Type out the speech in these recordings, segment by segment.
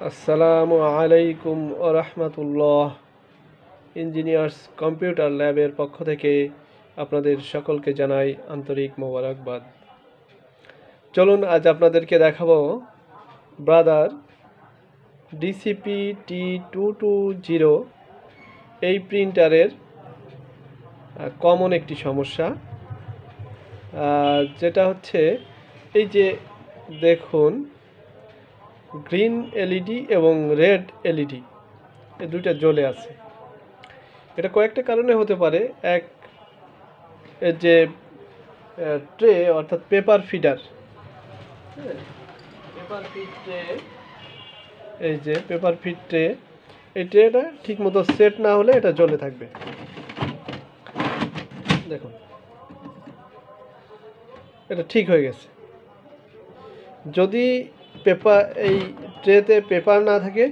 আসসালামু আলাইকুম ওয়া রাহমাতুল্লাহ। ইঞ্জিনিয়ার্স কম্পিউটার ল্যাবের পক্ষ থেকে আপনাদের সকলকে জানাই আন্তরিক মোবারকবাদ। চলুন আজ আপনাদেরকে দেখাবো ব্রাদার DCP T220 এই প্রিন্টারের কমন একটি সমস্যা, যেটা হচ্ছে এই যে দেখুন, গ্রিন এলইডি এবং রেড এলইডি এই দুইটা জ্বলে আছে। এটা কয়েকটা কারণে হতে পারে। এক, এর যে ট্রে অর্থাৎ paper feeder, paper feed tray, এই যে পেপার ফিড ট্রে, এই ট্রেটা ঠিক মতো সেট না হলে এটা জ্বলে থাকবে। দেখুন, এটা ঠিক হয়ে গেছে। যদি পেপার, এই ট্রেতে পেপার না থাকে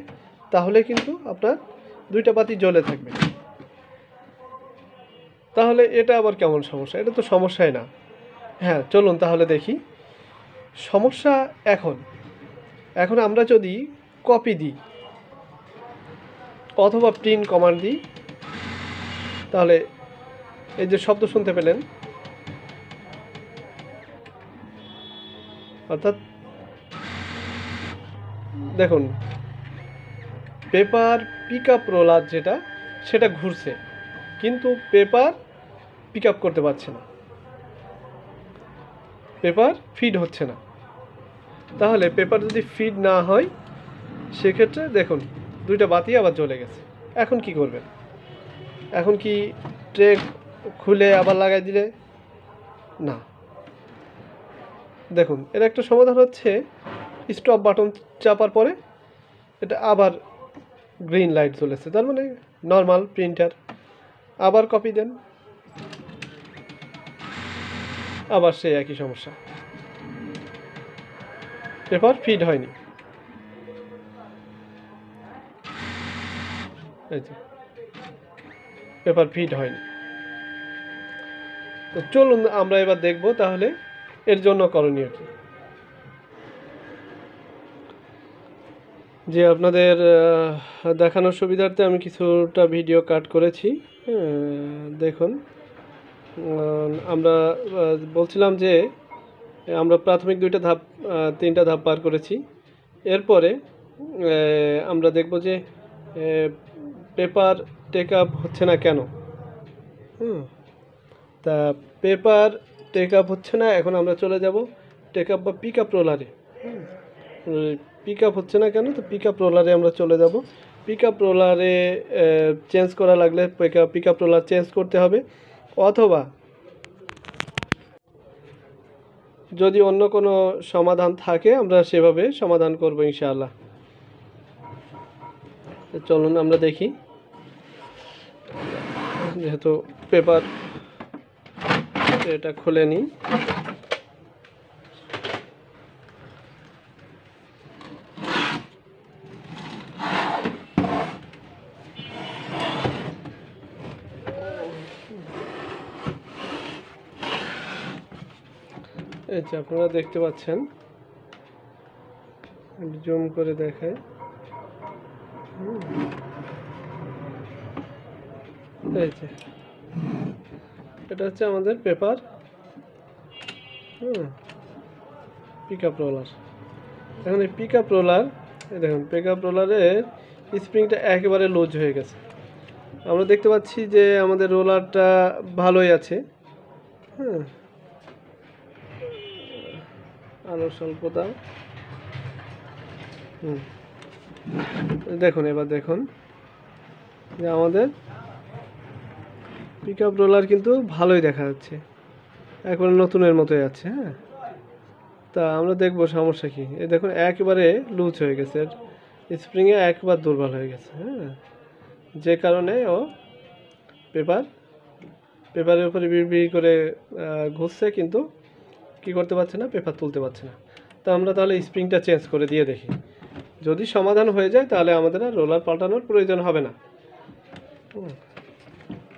তাহলে কিন্তু আপনার দুইটা বাতি জ্বলে থাকবে। তাহলে এটা আবার কেমন সমস্যা? এটা তো সমস্যাই না। হ্যাঁ, চলুন তাহলে দেখি সমস্যা। এখন আমরা যদি কপি দিই অথবা প্রিন্ট কমান্ড দিই, তাহলে এই যে শব্দ শুনতে পেলেন, অর্থাৎ দেখুন পেপার পিক আপ রোলার যেটা, সেটা ঘুরছে কিন্তু পেপার পিক আপ করতে পারছে না, পেপার ফিড হচ্ছে না। তাহলে পেপার যদি ফিড না হয় সেক্ষেত্রে দেখুন দুইটা বাতি আবার জ্বলে গেছে। এখন কি করবেন? এখন কি ট্রে খুলে আবার লাগাই দিলে? না। দেখুন, এর একটা সমাধান হচ্ছে স্টপ বাটন চাপার পরে এটা আবার গ্রিন লাইট জ্বলেছে, তার মানে নর্মাল প্রিন্টার। আবার কপি দেন, আবার সেই একই সমস্যা, পেপার ফিড হয়নি। এই যে পেপার ফিড হয়নি। তো চলুন আমরা এবার দেখব তাহলে এর জন্য করণীয় কি। যে আপনাদের দেখানোর সুবিধার্থে আমি কিছুটা ভিডিও কাট করেছি। দেখুন, আমরা বলছিলাম যে আমরা প্রাথমিক তিনটা ধাপ পার করেছি। এরপরে আমরা দেখব যে পেপার টেক আপ হচ্ছে না কেন। তা পেপার টেক আপ হচ্ছে না, এখন আমরা চলে যাব টেক আপ বা পিক আপ রোলারে। পিক আপ হচ্ছে না কেন, তো পিক আপ রোলারে আমরা চলে যাব। পিক আপ রোলারে চেঞ্জ করা লাগলে পিক আপ রোলার চেঞ্জ করতে হবে, অথবা যদি অন্য কোনো সমাধান থাকে আমরা সেভাবে সমাধান করব ইনশাআল্লাহ। চলুন আমরা দেখি। যেহেতু পেপার এটা খুলে নিই। এই যে আপনারা দেখতে পাচ্ছেন, জুম করে দেখায়। এই যে এটা হচ্ছে আমাদের পেপার পিক আপ রোলার। এখন এই পিক আপ রোলার, দেখুন পিক আপ রোলারের স্প্রিংটা একেবারে লুজ হয়ে গেছে। আমরা দেখতে পাচ্ছি যে আমাদের রোলারটা ভালোই আছে। আরও স্বল্প দাম। দেখুন, এবার দেখুন যে আমাদের পিক আপ রোলার কিন্তু ভালোই দেখা যাচ্ছে, একবারে নতুনের মতোই আছে। হ্যাঁ, তা আমরা দেখব সমস্যা কি। এই দেখুন একেবারে লুজ হয়ে গেছে, স্প্রিংয়ে একবার দুর্বল হয়ে গেছে। হ্যাঁ, যে কারণে ও পেপারের উপরে বিড়বিড় করে ঘুরছে, কিন্তু কি করতে পারছে না, পেপার তুলতে পারছে না। তো আমরা তাহলে স্প্রিংটা চেঞ্জ করে দিয়ে দেখি, যদি সমাধান হয়ে যায় তাহলে আমাদের আর রোলার পাল্টানোর প্রয়োজন হবে না।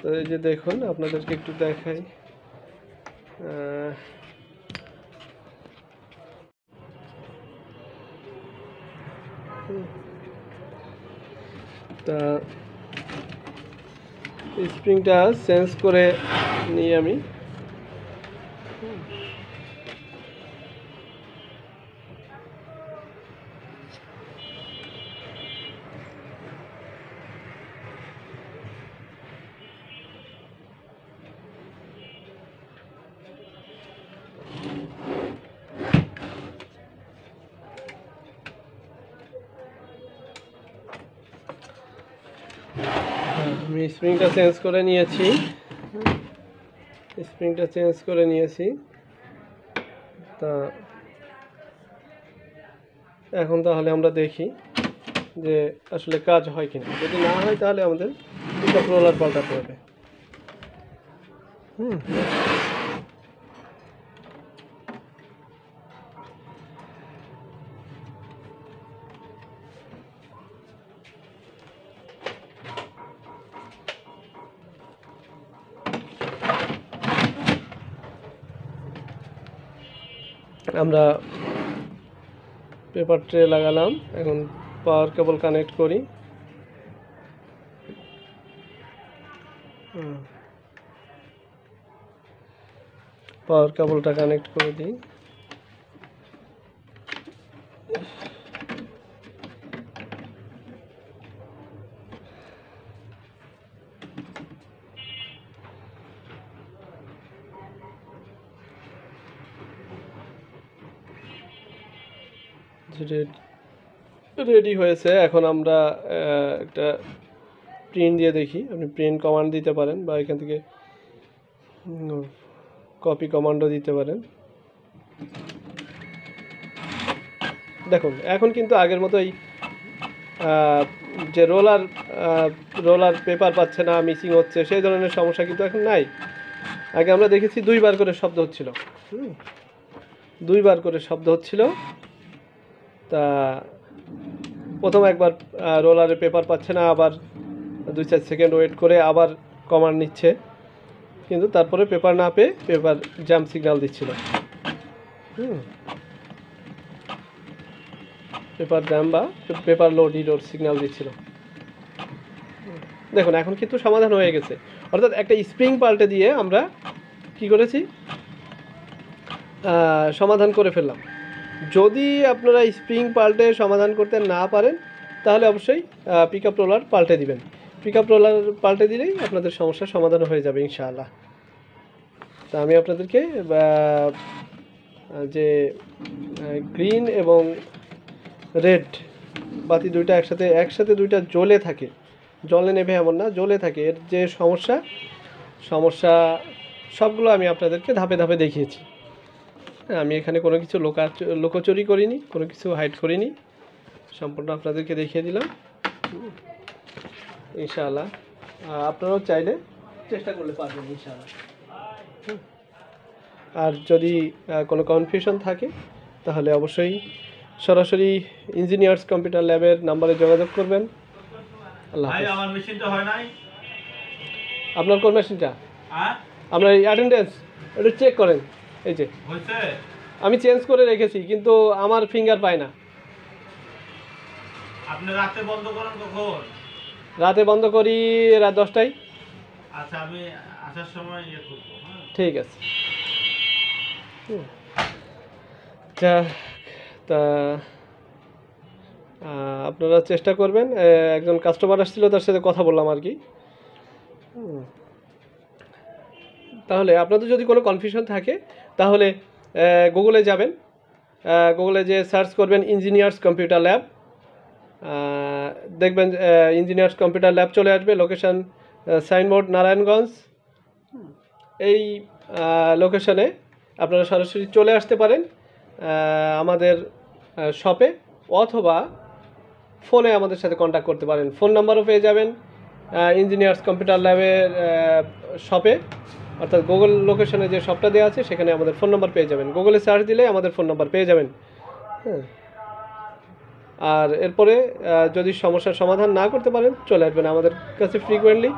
তো এই যে দেখুন, আপনাদেরকে একটু দেখাই। তা স্প্রিংটা চেঞ্জ করে নিই আমি। আমি স্প্রিংটা চেঞ্জ করে নিয়েছি, তা এখন তাহলে আমরা দেখি যে আসলে কাজ হয় কিনা। যদি না হয় তাহলে আমাদের পিকআপ রোলার পাল্টাতে হবে। আমরা পেপার ট্রে লাগালাম, এখন পাওয়ার কেবল কানেক্ট করি। পাওয়ার কেবলটা কানেক্ট করে দিই। রেডি হয়েছে। এখন আমরা একটা প্রিন্ট দিয়ে দেখি। আপনি প্রিন্ট কমান্ড দিতে পারেন বা এখান থেকে কপি কমান্ডও দিতে পারেন। দেখুন এখন কিন্তু আগের মতোই যে রোলার পেপার পাচ্ছে না, মিসিং হচ্ছে, সেই ধরনের সমস্যা কিন্তু এখন নাই। আগে আমরা দেখেছি 2 বার করে শব্দ হচ্ছিল, 2 বার করে শব্দ হচ্ছিল। তা প্রথম একবার রোলারে পেপার পাচ্ছে না, আবার 2-4 সেকেন্ড ওয়েট করে আবার কমান্ড নিচ্ছে, কিন্তু তারপরে পেপার না পেয়ে পেপার জ্যাম সিগন্যাল দিচ্ছিল। পেপার জ্যাম বা পেপার লোড সিগন্যাল দিচ্ছিল। দেখুন এখন কিন্তু সমাধান হয়ে গেছে। অর্থাৎ একটা স্প্রিং পাল্টে দিয়ে আমরা কি করেছি, সমাধান করে ফেললাম। যদি আপনারা স্প্রিং পাল্টে সমাধান করতে না পারেন তাহলে অবশ্যই পিকআপ রোলার পাল্টে দিবেন। পিকআপ রোলার পাল্টে দিলেই আপনাদের সমস্যার সমাধান হয়ে যাবে ইনশাআল্লাহ। তা আমি আপনাদেরকে যে গ্রিন এবং রেড বাতি দুইটা একসাথে দুইটা জ্বলে থাকে, জ্বলে নেভে এমন না, জ্বলে থাকে, এর যে সমস্যা সবগুলো আমি আপনাদেরকে ধাপে ধাপে দেখিয়েছি। আমি এখানে কোনো কিছু লোকচুরি করিনি, কোনো কিছু হাইড করিনি, সম্পূর্ণ আপনাদেরকে দেখিয়ে দিলাম ইনশাআল্লাহ। আপনারাও চাইলে চেষ্টা করলে পারবেন ইনশাআল্লাহ। আর যদি কোনো কনফিউশন থাকে তাহলে অবশ্যই সরাসরি ইঞ্জিনিয়ার্স কম্পিউটার ল্যাবের নাম্বারে যোগাযোগ করবেন। আল্লাহ হাফেজ। আমার মেশিনটা হয় নাই। আপনার কোন মেশিনটা? আপনার অ্যাটেন্ডেন্স একটু চেক করেন। এই যে হয়েছে, আমি চেঞ্জ করে রেখেছি কিন্তু আমার ফিঙ্গার পায় না। আপনি রাতে বন্ধ করেন কখন? রাতে বন্ধ করি রাত 10টায়। আচ্ছা আমি আসার সময় ইয়ে করব। ঠিক আছে। তা আপনারা চেষ্টা করবেন। একজন কাস্টমার আসছিল, তার সাথে কথা বললাম আর কি। তাহলে আপনাদের যদি কোনো কনফিউশন থাকে তাহলে গুগলে যাবেন, গুগলে যে সার্চ করবেন ইঞ্জিনিয়ার্স কম্পিউটার ল্যাব, দেখবেন ইঞ্জিনিয়ার্স কম্পিউটার ল্যাব চলে আসবে। Location signboard Narayanganj. এই লোকেশনে আপনারা সরাসরি চলে আসতে পারেন আমাদের শপে, অথবা ফোনে আমাদের সাথে কন্ট্যাক্ট করতে পারেন। ফোন নাম্বারও পেয়ে যাবেন ইঞ্জিনিয়ার্স কম্পিউটার ল্যাবের শপে, অর্থাৎ গুগল লোকেশনে যে শপটা দেওয়া আছে সেখানে আমাদের ফোন নাম্বার পেয়ে যাবেন। গুগলে সার্চ দিলে আমাদের ফোন নাম্বার পেয়ে যাবেন। হ্যাঁ, আর এরপরে যদি সমস্যার সমাধান না করতে পারেন চলে আসবেন আমাদের কাছে ফ্রিকোয়েন্টলি,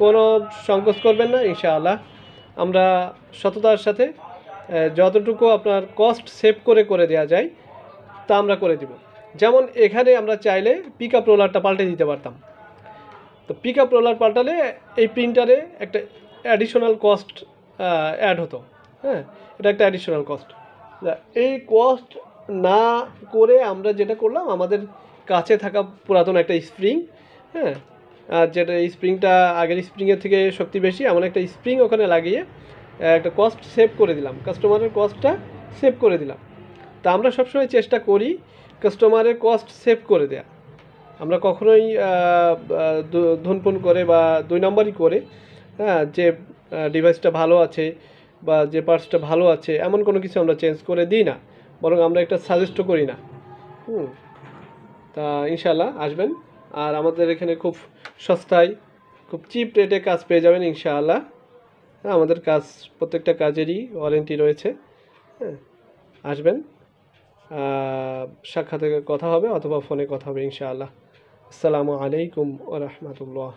কোনো সংকোচ করবেন না ইনশাআল্লাহ। আমরা সততার সাথে যতটুকু আপনার কস্ট সেভ করে দেওয়া যায় তা আমরা করে দিব। যেমন এখানে আমরা চাইলে পিকআপ রোলারটা পাল্টে দিতে পারতাম, তো পিক আপ রোলার পাল্টালে এই প্রিন্টারে একটা অ্যাডিশনাল কস্ট অ্যাড হতো। হ্যাঁ, এটা একটা অ্যাডিশনাল কস্ট। এই কস্ট না করে আমরা যেটা করলাম, আমাদের কাছে থাকা পুরাতন একটা স্প্রিং, হ্যাঁ, যেটা এই স্প্রিংটা আগের স্প্রিংয়ের থেকে শক্তি বেশি, এমন একটা স্প্রিং ওখানে লাগিয়ে একটা কস্ট সেভ করে দিলাম, কাস্টমারের কস্টটা সেভ করে দিলাম। তা আমরা সবসময় চেষ্টা করি কাস্টমারের কস্ট সেভ করে দেয়া। আমরা কখনোই ধুনপুন করে বা 2 নম্বরই করে, হ্যাঁ, যে ডিভাইসটা ভালো আছে বা যে পার্টসটা ভালো আছে এমন কোনো কিছু আমরা চেঞ্জ করে দিই না, বরং আমরা একটা সাজেস্টও করি না। তা ইনশাল্লাহ আসবেন, আর আমাদের এখানে খুব সস্তায় খুব চিপ রেটে কাজ পেয়ে যাবেন ইনশাআল্লাহ। হ্যাঁ, আমাদের কাজ প্রত্যেকটা কাজেরই ওয়ারেন্টি রয়েছে। হ্যাঁ, আসবেন, সাক্ষাতে কথা হবে অথবা ফোনে কথা হবে ইনশাআল্লাহ। আসসালামু আলাইকুম ওয়া রাহমাতুল্লাহ।